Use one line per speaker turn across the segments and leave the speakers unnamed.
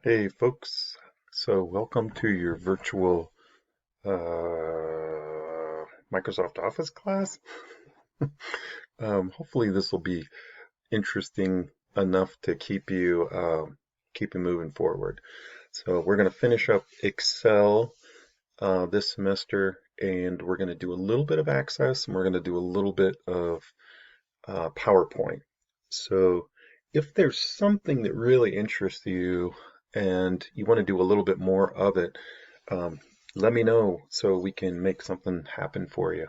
Hey folks, so welcome to your virtual Microsoft Office class. Hopefully this will be interesting enough to keep you moving forward. So we're going to finish up Excel this semester, and we're going to do a little bit of Access, and we're going to do a little bit of PowerPoint. So if there's something that really interests you and you want to do a little bit more of it, um, let me know so we can make something happen for you.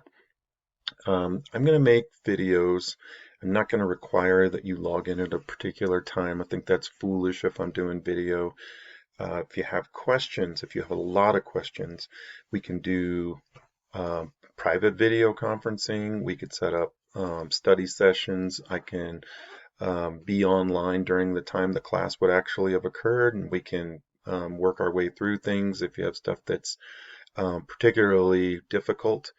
I'm going to make videos. I'm not going to require that you log in at a particular time. I think that's foolish if I'm doing video. If you have questions, if you have a lot of questions, we can do private video conferencing. We could set up study sessions. I can be online during the time the class would actually have occurred, and we can work our way through things if you have stuff that's particularly difficult.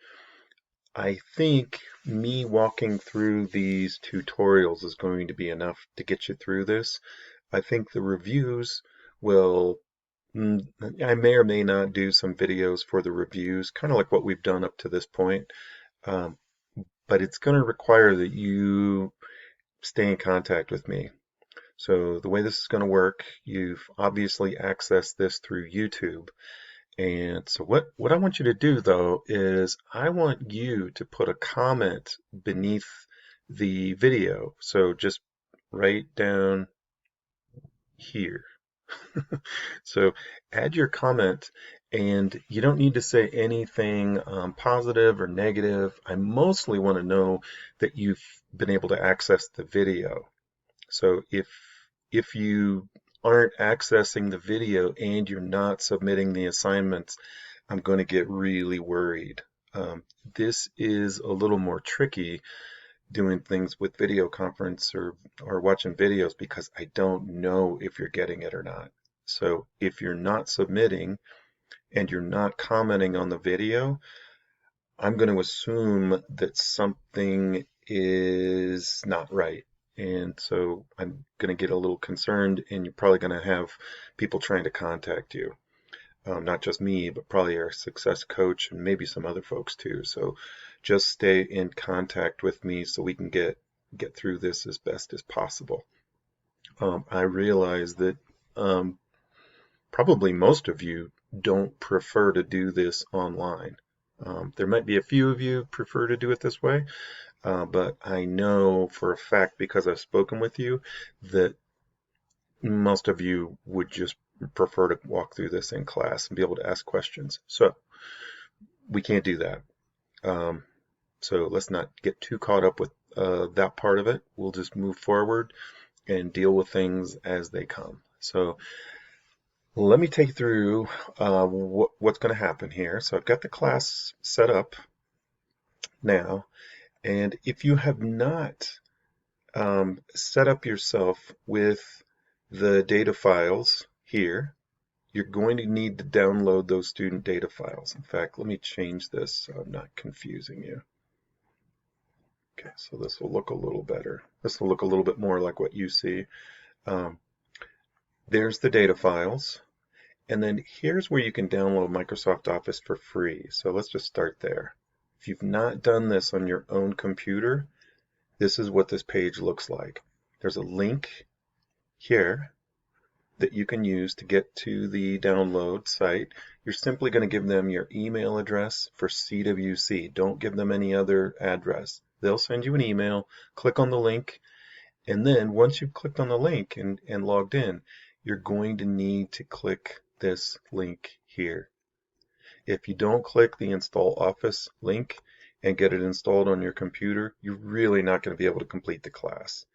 I think me walking through these tutorials is going to be enough to get you through this. I think the reviews will, mm, I may or may not do some videos for the reviews, kind of like what we've done up to this point. Um, but it's going to require that you stay in contact with me. So the way this is going to work, you've obviously accessed this through YouTube. And so what I want you to do though is I want you to put a comment beneath the video. So just write down here. So add your comment, and you don't need to say anything positive or negative. I mostly want to know that you've been able to access the video. So if you aren't accessing the video and you're not submitting the assignments, I'm going to get really worried. This is a little more tricky doing things with video conference or watching videos because I don't know if you're getting it or not. So if you're not submitting and you're not commenting on the video, I'm going to assume that something is not right. And so I'm going to get a little concerned, and you're probably going to have people trying to contact you. Not just me, but probably our success coach and maybe some other folks too. So just stay in contact with me so we can get through this as best as possible. I realize that um, probably most of you don't prefer to do this online. There might be a few of you prefer to do it this way, but I know for a fact because I've spoken with you that most of you would just prefer to walk through this in class and be able to ask questions. So we can't do that. Um, so let's not get too caught up with that part of it. We'll just move forward and deal with things as they come. So let me take you through what's going to happen here. So I've got the class set up now, and if you have not set up yourself with the data files here, you're going to need to download those student data files. In fact, let me change this so I'm not confusing you. Okay, so this will look a little better. This will look a little bit more like what you see. Um, there's the data files. And then here's where you can download Microsoft Office for free. So let's just start there. If you've not done this on your own computer, this is what this page looks like. There's a link here that you can use to get to the download site. You're simply going to give them your email address for CWC. Don't give them any other address. They'll send you an email, click on the link, and then once you've clicked on the link and logged in, you're going to need to click this link here. If you don't click the Install Office link and get it installed on your computer, you're really not going to be able to complete the class.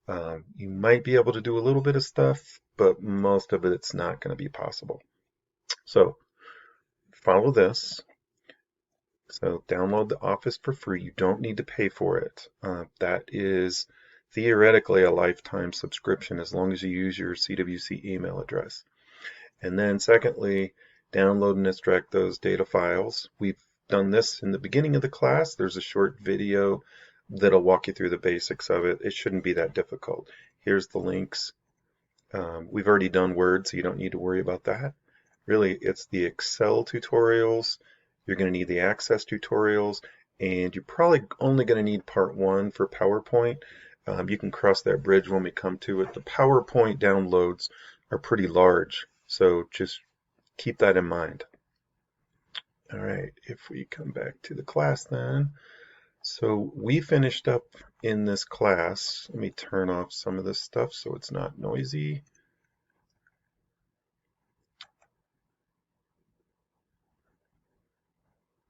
You might be able to do a little bit of stuff, but most of it's not going to be possible. So follow this. So download the Office for free. You don't need to pay for it. That is theoretically a lifetime subscription as long as you use your CWC email address. And then secondly, download and extract those data files. We've done this in the beginning of the class. There's a short video that'll walk you through the basics of it. It shouldn't be that difficult. Here's the links. We've already done Word, so you don't need to worry about that. Really, it's the Excel tutorials. You're going to need the Access tutorials, and you're probably only going to need part one for PowerPoint. You can cross that bridge when we come to it. The PowerPoint downloads are pretty large, so just keep that in mind. All right, if we come back to the class then. So we finished up in this class. Let me turn off some of this stuff so it's not noisy.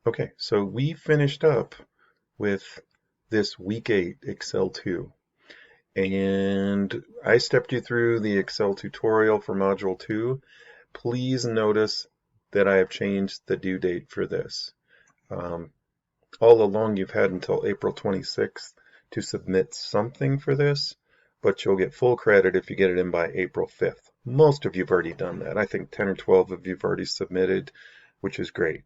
Okay, so we finished up with this week 8 Excel 2. And I stepped you through the Excel tutorial for Module 2. Please notice that I have changed the due date for this. All along you've had until April 26th to submit something for this, but you'll get full credit if you get it in by April 5th. Most of you have already done that. I think 10 or 12 of you have already submitted, which is great.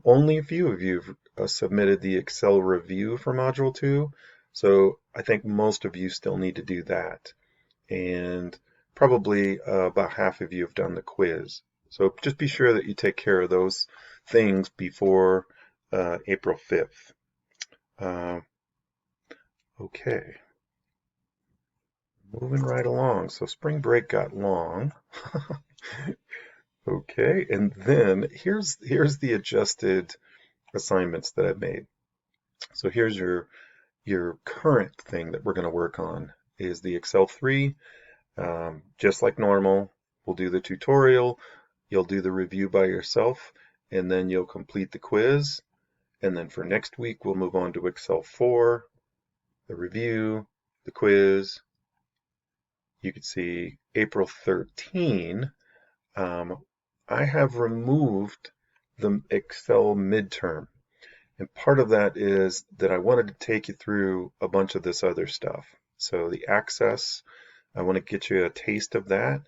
Only a few of you have submitted the Excel review for Module 2, so I think most of you still need to do that. And probably about half of you have done the quiz. So just be sure that you take care of those things before April 5th. Okay, moving right along. So spring break got long. Okay, and then here's the adjusted assignments that I've made. So here's your current thing that we're going to work on is the Excel 3. Just like normal, we'll do the tutorial, you'll do the review by yourself, and then you'll complete the quiz. And then for next week, we'll move on to Excel 4, the review, the quiz. You can see April 13, I have removed the Excel midterm. And part of that is that I wanted to take you through a bunch of this other stuff. So the Access, I want to get you a taste of that.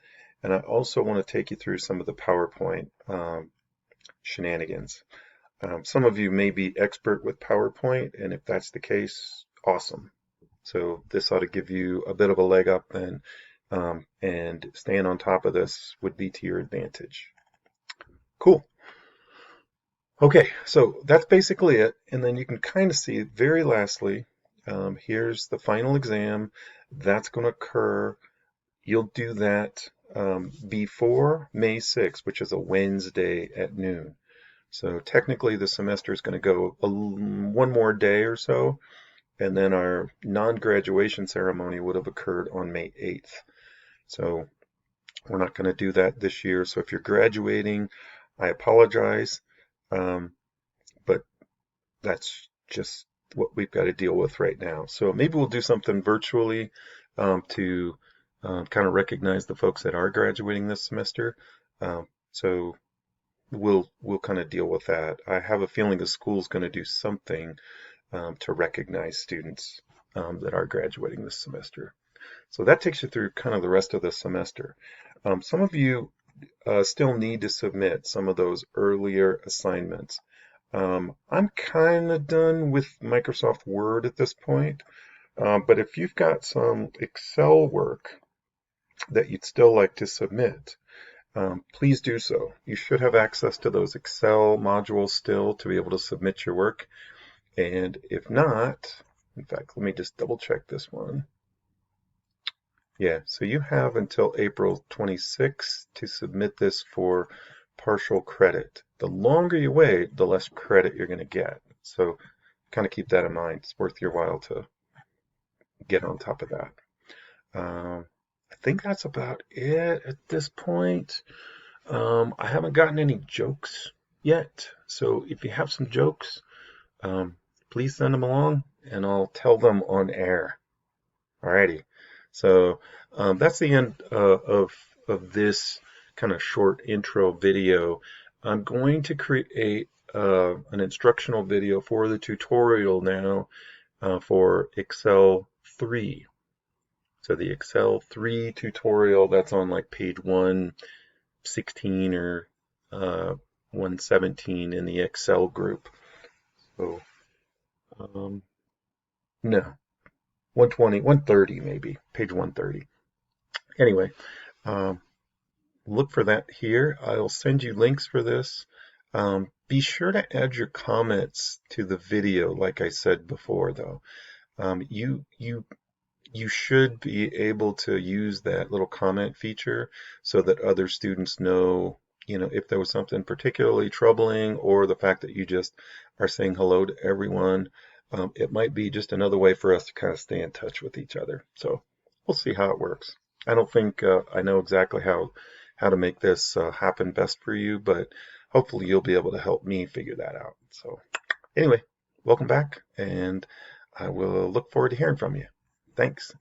And I also want to take you through some of the PowerPoint shenanigans. Some of you may be expert with PowerPoint, and if that's the case, awesome. So this ought to give you a bit of a leg up then, and staying on top of this would be to your advantage. Cool. Okay, so that's basically it. And then you can kind of see, very lastly, here's the final exam. That's going to occur. You'll do that before May 6th, which is a Wednesday at noon. So technically the semester is going to go one more day or so, and then our non-graduation ceremony would have occurred on May 8th. So we're not going to do that this year. So if you're graduating, I apologize, but that's just what we've got to deal with right now. So maybe we'll do something virtually to kind of recognize the folks that are graduating this semester. So we'll kind of deal with that. I have a feeling the school's going to do something to recognize students that are graduating this semester. So that takes you through kind of the rest of the semester. Some of you still need to submit some of those earlier assignments. I'm kind of done with Microsoft Word at this point, but if you've got some Excel work that you'd still like to submit, please do so. You should have access to those Excel modules still to be able to submit your work. And if not, in fact, let me just double check this one. Yeah, so you have until April 26th to submit this for partial credit. The longer you wait, the less credit you're going to get. So kind of keep that in mind. It's worth your while to get on top of that. I think that's about it at this point. I haven't gotten any jokes yet. So if you have some jokes, please send them along and I'll tell them on air. Alrighty. So that's the end of this kind of short intro video. I'm going to create an instructional video for the tutorial now for Excel 3. So the Excel 3 tutorial, that's on like page 116 or 117 in the Excel group. So no. 120, 130 maybe, page 130. Anyway, um, look for that here. I'll send you links for this. Be sure to add your comments to the video, like I said before, though. You should be able to use that little comment feature so that other students know, if there was something particularly troubling or the fact that you just are saying hello to everyone. It might be just another way for us to kind of stay in touch with each other. So we'll see how it works. I don't think I know exactly how to make this happen best for you, but hopefully you'll be able to help me figure that out. So anyway, welcome back, and I will look forward to hearing from you. Thanks.